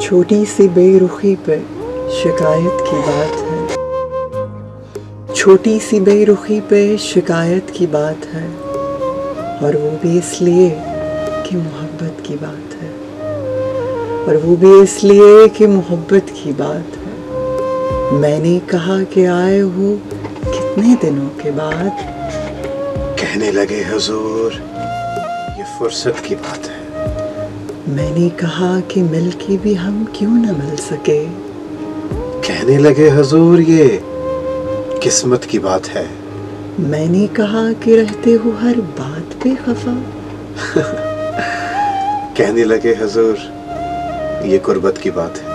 छोटी सी बेरुखी पे शिकायत की बात है। छोटी सी बेरुखी पे शिकायत की बात है, और वो भी इसलिए कि मोहब्बत की बात है। और वो भी इसलिए कि मोहब्बत की बात है। मैंने कहा कि आए हो कितने दिनों के बाद। कहने लगे हुजूर ये फुर्सत की बात है। मैंने कहा कि मिल के भी हम क्यों न मिल सके। कहने लगे हुजूर ये किस्मत की बात है। मैंने कहा कि रहते हो हर बात पे खफा। कहने लगे हुजूर ये कुर्बत की बात है।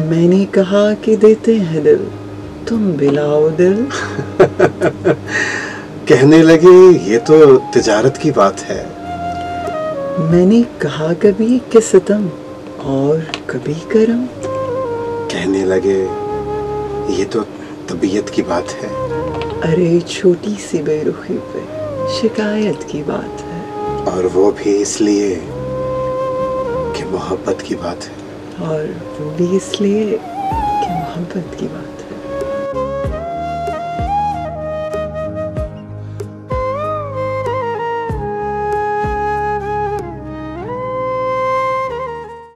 मैंने कहा कि देते हैं दिल, तुम बिलाओ दिल। कहने लगे ये तो तिजारत की बात है। मैंने कहा कभी कि सितम और कभी करम। कहने लगे ये तो तबीयत की बात है। अरे छोटी सी बेरुखी पे शिकायत की बात है, और वो भी इसलिए कि मोहब्बत की बात है। और वो भी इसलिए कि मोहब्बत की बात है।